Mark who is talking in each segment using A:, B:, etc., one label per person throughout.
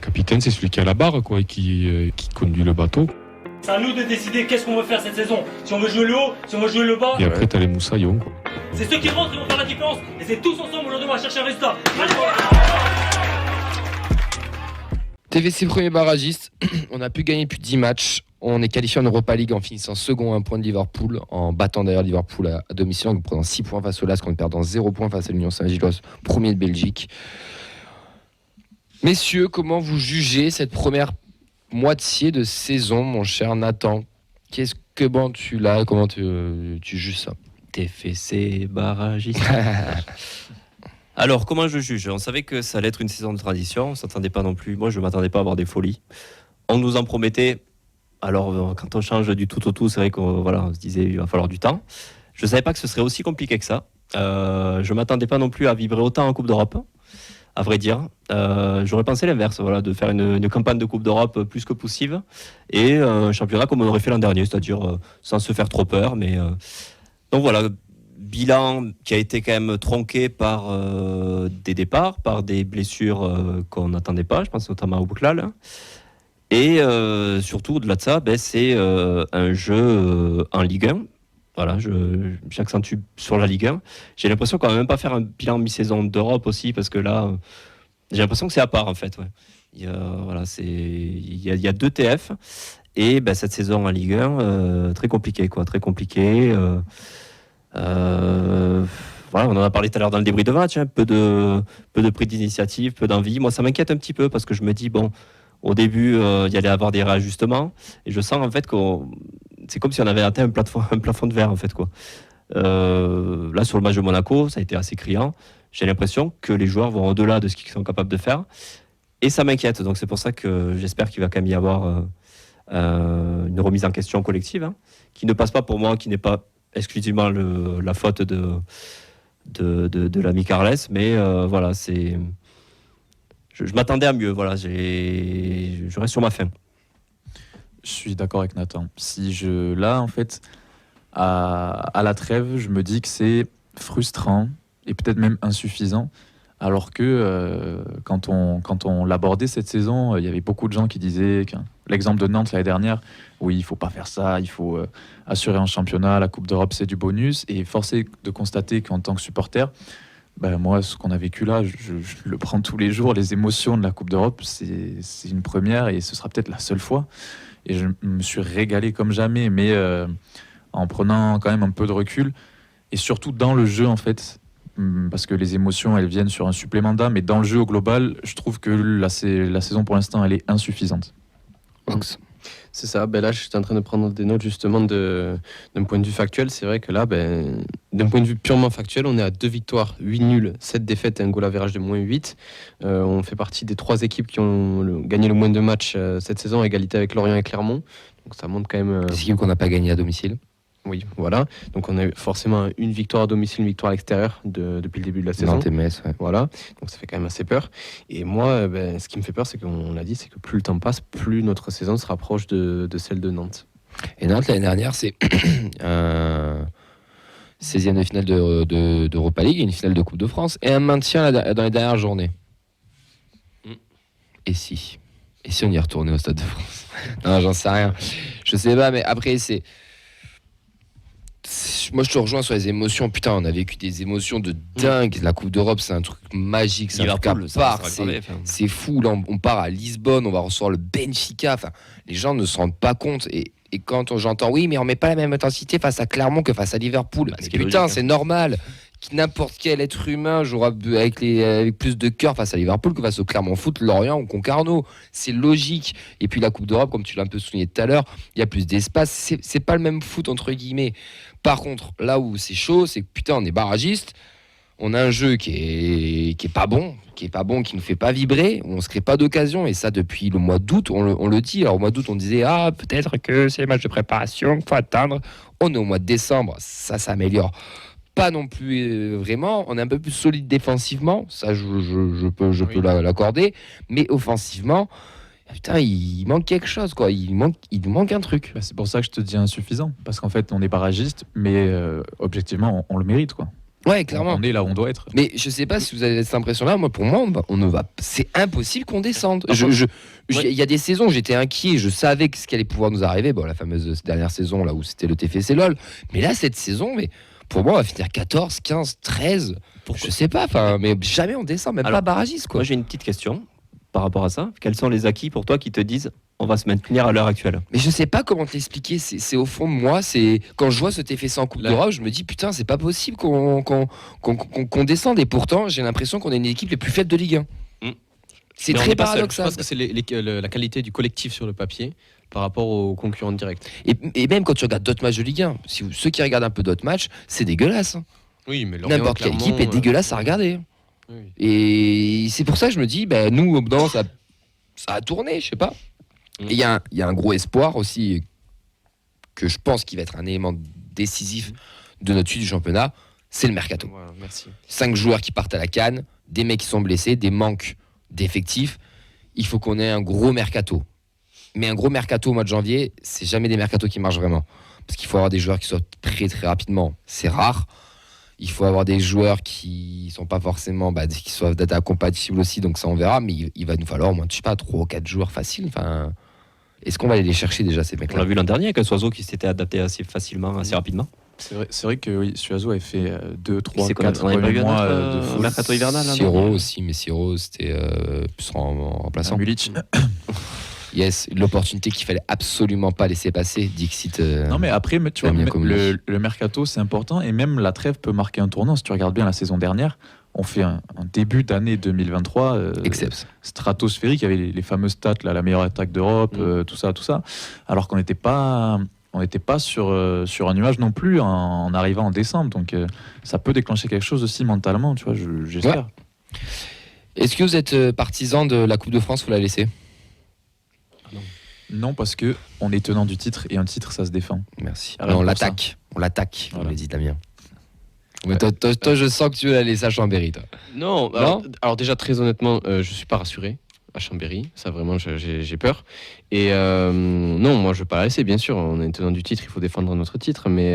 A: Capitaine, c'est celui qui a la barre, quoi, et qui conduit le bateau.
B: C'est à nous de décider qu'est-ce qu'on veut faire cette saison. Si on veut jouer le haut, si on veut jouer le bas.
A: Et après, t'as les moussaillons, quoi.
B: C'est ceux qui rentrent qui vont faire la différence. Et c'est tous ensemble aujourd'hui, on va chercher un résultat.
C: TVC premier barragiste, on a pu gagner plus de 10 matchs. On est qualifié en Europa League en finissant second à 1 point de Liverpool, en battant d'ailleurs Liverpool à domicile, en prenant 6 points face au LASK, en perdant 0 points face à l'Union Saint-Gilloise, premier de Belgique. Messieurs, comment vous jugez cette première moitié de saison, mon cher Nathan? Qu'est-ce que tu l'as? Comment tu juges ça?
D: TFC barragiste. Alors, comment je juge? On savait que ça allait être une saison de transition. On s'attendait pas non plus. Moi, je m'attendais pas à avoir des folies. On nous en promettait. Alors, quand on change du tout au tout, c'est vrai qu'on on se disait il va falloir du temps. Je savais pas que ce serait aussi compliqué que ça. Je m'attendais pas non plus à vibrer autant en Coupe d'Europe. À vrai dire, j'aurais pensé l'inverse, de faire une campagne de Coupe d'Europe plus que poussive et un championnat comme on aurait fait l'an dernier, c'est-à-dire sans se faire trop peur. Mais donc voilà, bilan qui a été quand même tronqué par des départs, par des blessures qu'on n'attendait pas. Je pense notamment au Bouklal. Et surtout, au-delà de ça, c'est un jeu en Ligue 1. Voilà, j'accentue sur la Ligue 1. J'ai l'impression qu'on va même pas faire un bilan mi-saison d'Europe aussi, parce que là, j'ai l'impression que c'est à part, en fait. Ouais. Il y a 2 TF, et cette saison en Ligue 1, très compliquée, quoi. Très compliquée. On en a parlé tout à l'heure dans le débrief de match, peu de prise d'initiative, peu d'envie. Moi, ça m'inquiète un petit peu, parce que je me dis, au début, il y allait avoir des réajustements, et je sens en fait que c'est comme si on avait atteint un plafond de verre, en fait, quoi. Là, sur le match de Monaco, ça a été assez criant. J'ai l'impression que les joueurs vont au-delà de ce qu'ils sont capables de faire, et ça m'inquiète. Donc c'est pour ça que j'espère qu'il va quand même y avoir une remise en question collective, qui ne passe pas pour moi, qui n'est pas exclusivement la faute de l'ami Carles, mais je m'attendais à mieux. Je reste sur ma faim.
E: Je suis d'accord avec Nathan. Là, en fait, à la trêve, je me dis que c'est frustrant et peut-être même insuffisant. Alors que quand on l'abordait cette saison, il y avait beaucoup de gens qui disaient l'exemple de Nantes l'année dernière, oui, il faut pas faire ça, il faut assurer un championnat, la Coupe d'Europe c'est du bonus. Et force est de constater qu'en tant que supporter, moi, ce qu'on a vécu là, je le prends tous les jours. Les émotions de la Coupe d'Europe, c'est une première et ce sera peut-être la seule fois. Et je me suis régalé comme jamais, mais en prenant quand même un peu de recul et surtout dans le jeu, en fait. Parce que les émotions, elles viennent sur un supplément d'âme, mais dans le jeu au global, je trouve que la saison pour l'instant, elle est insuffisante.
F: C'est ça, là j'étais en train de prendre des notes justement d'un point de vue factuel. C'est vrai que là, d'un point de vue purement factuel, on est à 2 victoires, 8 nuls, 7 défaites et un goal average de -8. On fait partie des 3 équipes qui ont gagné le moins de matchs cette saison, à égalité avec Lorient et Clermont. Donc ça montre quand même...
C: Des équipes qu'on n'a pas gagnées à domicile.
F: Oui, voilà. Donc on a eu forcément une victoire à domicile, une victoire à l'extérieur depuis le début de la saison.
C: Nantes et Metz, ouais.
F: Voilà. Donc ça fait quand même assez peur. Et moi, ce qui me fait peur, c'est qu'on l'a dit, c'est que plus le temps passe, plus notre saison se rapproche de celle de Nantes.
C: Et Nantes, l'année dernière, c'est un 16e de finale d'Europa League, une finale de Coupe de France et un maintien dans les dernières journées. Et si on y retournait au Stade de France? Non, j'en sais rien. Je sais pas, mais après, moi je te rejoins sur les émotions. Putain, on a vécu des émotions de dingue. La Coupe d'Europe, c'est un truc magique, c'est un truc à part. C'est fou. Là, on part à Lisbonne, on va recevoir le Benfica. Enfin, les gens ne se rendent pas compte. Et quand j'entends, oui, mais on met pas la même intensité face à Clermont que face à Liverpool. Mais putain, c'est normal. N'importe quel être humain jouera avec plus de cœur face à Liverpool que face au Clermont Foot, Lorient ou Concarneau. C'est logique. Et puis la Coupe d'Europe, comme tu l'as un peu souligné tout à l'heure, il y a plus d'espace. C'est pas le même foot entre guillemets. Par contre, là où c'est chaud, c'est que putain, on est barragiste. On a un jeu qui est pas bon, qui nous fait pas vibrer. On se crée pas d'occasion. Et ça depuis le mois d'août, on le dit. Alors au mois d'août, on disait peut-être que c'est les matchs de préparation qu'il faut atteindre. On est au mois de décembre, ça s'améliore pas non plus vraiment. On est un peu plus solide défensivement, ça je peux l'accorder, mais offensivement, putain, il manque quelque chose, quoi. Il nous manque un truc.
E: C'est pour ça que je te dis insuffisant, parce qu'en fait on est barragiste, mais objectivement on le mérite, quoi.
C: Ouais, clairement.
E: On est là où on doit être.
C: Mais je sais pas si vous avez cette impression-là. Moi, pour moi, c'est impossible qu'on descende. Il y a des saisons où j'étais inquiet, je savais ce qui allait pouvoir nous arriver. Bon, la fameuse dernière saison là où c'était le TFC LOL. Mais là, cette saison, pour moi, on va finir 14, 15, 13. Je sais pas. Mais jamais on descend, même pas barragiste, quoi.
D: Moi, j'ai une petite question par rapport à ça. Quels sont les acquis pour toi qui te disent on va se maintenir à l'heure actuelle?
C: Mais je sais pas comment te l'expliquer. C'est au fond de moi, quand je vois ce TFC en Coupe d'Europe, je me dis putain, c'est pas possible qu'on descende. Et pourtant, j'ai l'impression qu'on est une équipe les plus faibles de Ligue 1. C'est très paradoxal.
F: Je pense que c'est la qualité du collectif sur le papier par rapport aux concurrents directs.
C: Et même quand tu regardes d'autres matchs de Ligue 1, ceux qui regardent un peu d'autres matchs, c'est dégueulasse.
F: Oui, mais Lorient,
C: n'importe quelle équipe est dégueulasse à regarder.
F: Oui.
C: Et c'est pour ça que je me dis, nous, au bout d'un moment, ça a tourné, je sais pas. Et il y a un gros espoir aussi, que je pense qu'il va être un élément décisif de notre suite du championnat, c'est le mercato.
F: Voilà, merci.
C: 5 joueurs qui partent à la CAN, des mecs qui sont blessés, des manques d'effectifs. Il faut qu'on ait un gros mercato. Mais un gros mercato au mois de janvier, c'est jamais des mercatos qui marchent vraiment. Parce qu'il faut avoir des joueurs qui sortent très très rapidement. C'est rare. Il faut avoir des joueurs qui sont pas forcément qui soient data compatibles aussi, donc ça on verra, mais il va nous falloir au moins, je sais pas, 3 ou 4 joueurs faciles. Enfin, est-ce qu'on va aller les chercher déjà, ces mecs-là?
D: On l'a vu l'an dernier avec un Soiseau qui s'était adapté assez facilement, assez rapidement.
E: C'est vrai que oui, Suazo avait fait 2, 3,
D: C'est
E: 4
D: on avait pas eu
E: mois
D: notre,
E: de fou.
D: mercato hivernal.
C: Siro aussi, mais Siro c'était plus en remplaçant.
E: Mulic.
C: Yes, l'opportunité qu'il fallait absolument pas laisser passer, Dixit.
E: Non mais après, tu vois,
C: Damien Comolli.
E: le mercato c'est important et même la trêve peut marquer un tournant. Si tu regardes bien la saison dernière, on fait un début d'année 2023 stratosphérique avec les fameuses stats, là, la meilleure attaque d'Europe, tout ça, alors qu'on n'était pas sur un nuage non plus en arrivant en décembre. Donc ça peut déclencher quelque chose aussi mentalement, tu vois, j'espère.
C: Ouais. Est-ce que vous êtes partisan de la Coupe de France, vous la laissez?
E: Non, parce que on est tenant du titre et un titre ça se défend.
C: Merci.
E: Rien
C: On
E: pour
C: l'attaque,
E: voilà.
C: on l'a dit Damien. Mais toi, je sens que tu veux la laisser à Chambéry, toi.
F: Non, alors déjà très honnêtement, je suis pas rassuré à Chambéry, ça vraiment j'ai peur. Et non, moi je veux pas la laisser, bien sûr, on est tenant du titre, il faut défendre notre titre, mais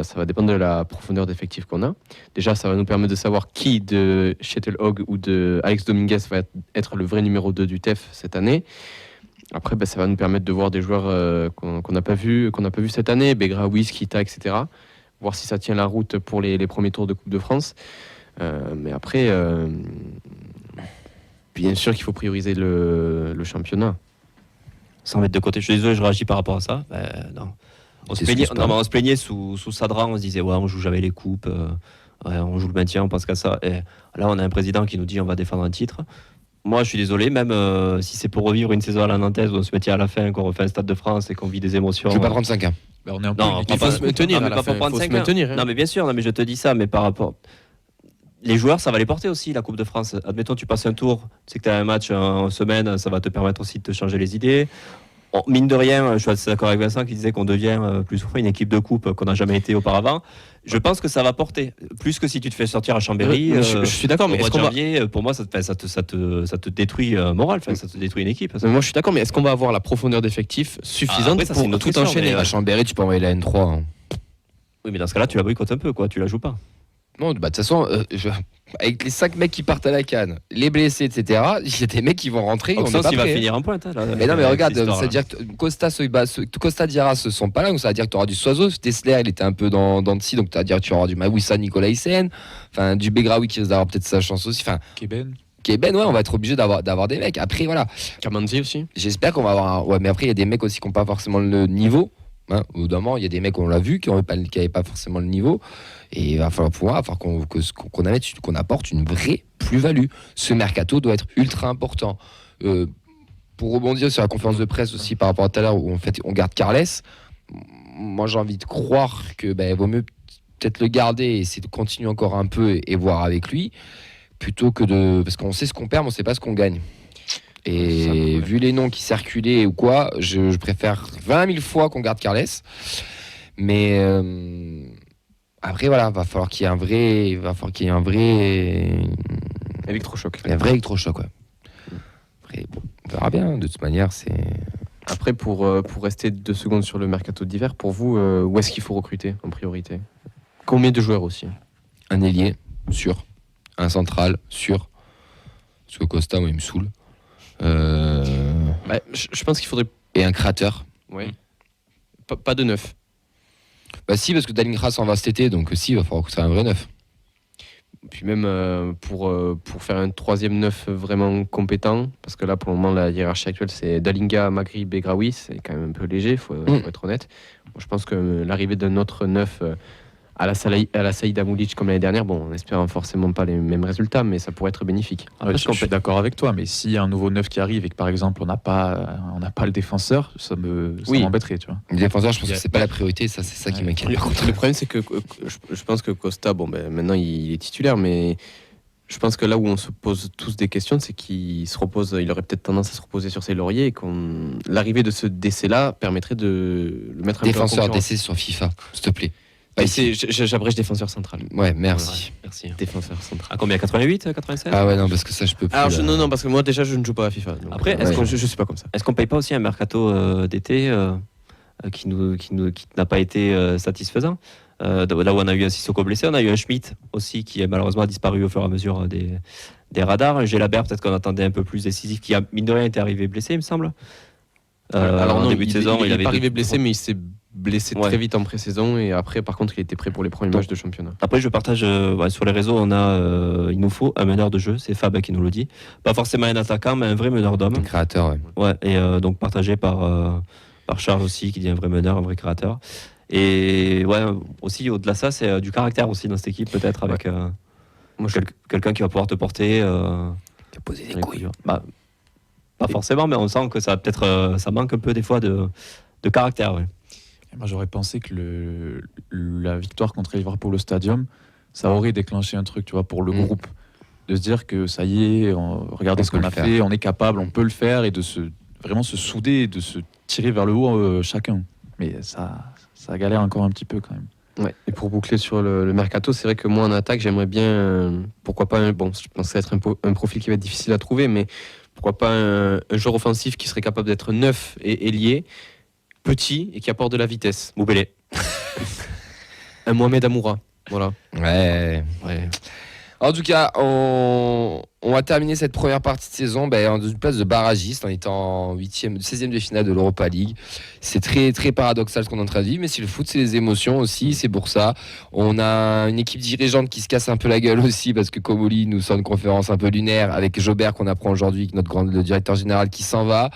F: ça va dépendre de la profondeur d'effectif qu'on a. Déjà, ça va nous permettre de savoir qui de Shettle Hogg ou de Alex Dominguez va être le vrai numéro 2 du TEF cette année. Après, ça va nous permettre de voir des joueurs qu'on n'a pas vu cette année, Begraoui, Skita, etc. Voir si ça tient la route pour les premiers tours de Coupe de France. Mais après, bien sûr qu'il faut prioriser le championnat.
D: Sans mettre de côté, je suis désolé, je réagis par rapport à ça. Non. On se plaignait sous Sadra, on se disait ouais, on joue jamais les coupes, on joue le maintien, on pense qu'à ça. Et là, on a un président qui nous dit on va défendre un titre. Moi, je suis désolé, même si c'est pour revivre une saison à la Nantaise où on se mettait à la fin, qu'on refait un Stade de France et qu'on vit des émotions.
C: Je vais pas prendre 5 ans.
E: On est un peu
F: il faut se maintenir.
D: Non, mais pas pour prendre 5 ans. Non, mais bien sûr, mais je te dis ça, mais par rapport. Les joueurs, ça va les porter aussi, la Coupe de France. Admettons, tu passes un tour, tu sais que tu as un match en semaine, ça va te permettre aussi de te changer les idées. Mine de rien, je suis assez d'accord avec Vincent qui disait qu'on devient plus souvent une équipe de coupe qu'on n'a jamais été auparavant. Je pense que ça va porter plus que si tu te fais sortir à Chambéry.
F: Je suis d'accord, mais
D: au mois de janvier, pour moi, ça te détruit moral, ça te détruit une équipe.
F: Mais moi, je suis d'accord, mais est-ce qu'on va avoir la profondeur d'effectif suffisante pour tout enchaîner?
C: À Chambéry, tu peux envoyer la N3. Hein.
D: Oui, mais dans ce cas-là, tu la boycottes un peu, quoi. Tu la joues pas.
C: Non, de toute façon, avec les 5 mecs qui partent à la CAN, les blessés, etc., il y a des mecs qui vont rentrer.
D: Donc, il va finir en pointe.
C: Mais non, mais regarde, ça veut dire que Costa Diarra se sont pas là, donc ça veut dire que tu auras du Soiseau. Dessler, il était un peu dans le scie, donc ça veut dire que tu auras du Mawissa, Nicolas Hyssen, enfin, du Begraoui qui risque d'avoir peut-être sa chance aussi. Enfin,
E: Keben,
C: ouais, on va être obligé d'avoir des mecs. Après, voilà.
F: Kamanzi aussi.
C: J'espère qu'on va avoir ouais, mais après, il y a des mecs aussi qui n'ont pas forcément le niveau. Hein, au bout d'un moment, il y a des mecs, on l'a vu, qui n'avaient pas forcément le niveau. Et il va falloir qu'on apporte une vraie plus-value. Ce mercato doit être ultra important. Pour rebondir sur la conférence de presse aussi par rapport à tout à l'heure où on garde Carles, moi j'ai envie de croire que vaut mieux peut-être le garder et essayer de continuer encore un peu et voir avec lui, plutôt que parce qu'on sait ce qu'on perd, mais on ne sait pas ce qu'on gagne. Et vu les noms qui circulaient ou quoi, je préfère 20 000 fois qu'on garde Carles. Mais après, voilà, va falloir qu'il y ait un vrai
F: électrochoc.
C: Un vrai électrochoc, ouais. Après, bon, on verra bien. De toute manière, c'est.
F: Après, pour rester 2 secondes sur le mercato d'hiver, pour vous, où est-ce qu'il faut recruter en priorité? Combien de joueurs aussi?
C: un ailier, sûr. Un central, sûr. Parce que Costa, moi, il me saoule.
F: Je pense qu'il faudrait.
C: Et un créateur.
F: Ouais. Pas de neuf.
C: Bah si, parce que Dalingra s'en va cet été, donc si, il va falloir que ça soit un vrai neuf.
F: Puis même pour faire un troisième neuf vraiment compétent, parce que là pour le moment la hiérarchie actuelle c'est Dalinga, Maghrib, Begraoui, c'est quand même un peu léger, faut être honnête. Moi, je pense que l'arrivée d'un autre neuf à la Saïd Amoulic comme l'année dernière, bon, on espère forcément pas les mêmes résultats, mais ça pourrait être bénéfique.
E: Je suis d'accord avec toi, mais s'il y a un nouveau neuf qui arrive et que par exemple on n'a pas le défenseur, ça m'embêterait, tu vois.
C: Le défenseur, je pense que c'est pas la priorité, ça c'est ça qui m'inquiète.
F: Le problème c'est que je pense que Costa, maintenant il est titulaire, mais je pense que là où on se pose tous des questions, c'est qu'il aurait peut-être tendance à se reposer sur ses lauriers et l'arrivée de ce décès-là permettrait de le mettre un
C: défenseur
F: peu en
C: décès sur FIFA, s'il te plaît.
F: J'abrège défenseur central.
C: Ouais, merci.
F: Merci. Défenseur central.
D: À combien, 88, 87?
C: Ah ouais, non, parce que ça, je peux plus.
F: Alors, non, parce que moi, déjà, je ne joue pas à FIFA. Donc,
D: après,
F: je suis pas comme ça.
D: Est-ce qu'on paye pas aussi un mercato d'été qui n'a pas été satisfaisant? Là où on a eu un Sissoko blessé, on a eu un Schmitt aussi qui a malheureusement disparu au fur et à mesure des radars. Gélabert, peut-être qu'on attendait un peu plus décisif, qui a, mine de rien, été arrivé blessé, il me semble.
F: Alors, non,
D: en début de saison,
F: il
D: avait
F: est pas arrivé blessé, mais il s'est blessé très vite en pré-saison et après par contre il était prêt pour les premiers matchs de championnat.
D: Après je partage sur les réseaux, on a il nous faut un meneur de jeu, c'est Fab qui nous le dit, pas forcément un attaquant mais un vrai meneur d'homme,
C: un créateur,
D: ouais, et donc partagé par Charles aussi qui dit un vrai meneur, un vrai créateur, et ouais aussi au-delà de ça c'est du caractère aussi dans cette équipe peut-être avec quelqu'un qui va pouvoir te porter
C: te poser des couilles.
D: Pas forcément, mais on sent que ça peut-être ça manque un peu des fois de caractère, ouais.
E: Moi, j'aurais pensé que la victoire contre Liverpool au Stadium, ça aurait déclenché un truc, tu vois, pour le groupe. De se dire que ça y est, regardez ce qu'on a fait, on est capable, on peut le faire, et de vraiment se souder, et de se tirer vers le haut chacun. Mais ça galère encore un petit peu quand même.
F: Ouais. Et pour boucler sur le mercato, c'est vrai que moi en attaque, j'aimerais bien, pourquoi pas, je pense que ça va être un profil qui va être difficile à trouver, mais pourquoi pas un joueur offensif qui serait capable d'être neuf et ailier, petit et qui apporte de la vitesse.
D: Moubélé.
F: Un Mohamed Amoura. Voilà.
C: Ouais. En tout cas, on va terminer cette première partie de saison en une place de barragiste en étant 16e de finale de l'Europa League. C'est très, très paradoxal ce qu'on est en train de vivre, mais si le foot, c'est les émotions aussi, c'est pour ça. On a une équipe dirigeante qui se casse un peu la gueule aussi parce que Comoli nous sort une conférence un peu lunaire avec Jobert qu'on apprend aujourd'hui, le directeur général qui s'en va.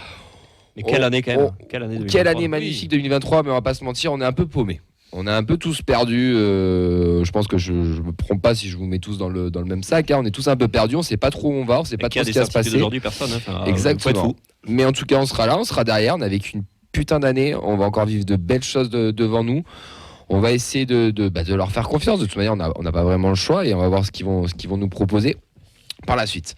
D: Mais quelle année quand même.
C: Quelle année magnifique 2023, mais on va pas se mentir, on est un peu paumé. On a un peu tous perdu. Je pense que je me trompe pas si je vous mets tous dans le même sac. On est tous un peu perdus. On sait pas trop où on va. On sait pas trop ce qui va se passer.
D: Aujourd'hui, personne.
C: Exactement. Mais en tout cas, on sera là. On sera derrière. On a vécu une putain d'année. On va encore vivre de belles choses devant nous. On va essayer de leur faire confiance. De toute manière, on n'a pas vraiment le choix et on va voir ce qu'ils vont nous proposer par la suite.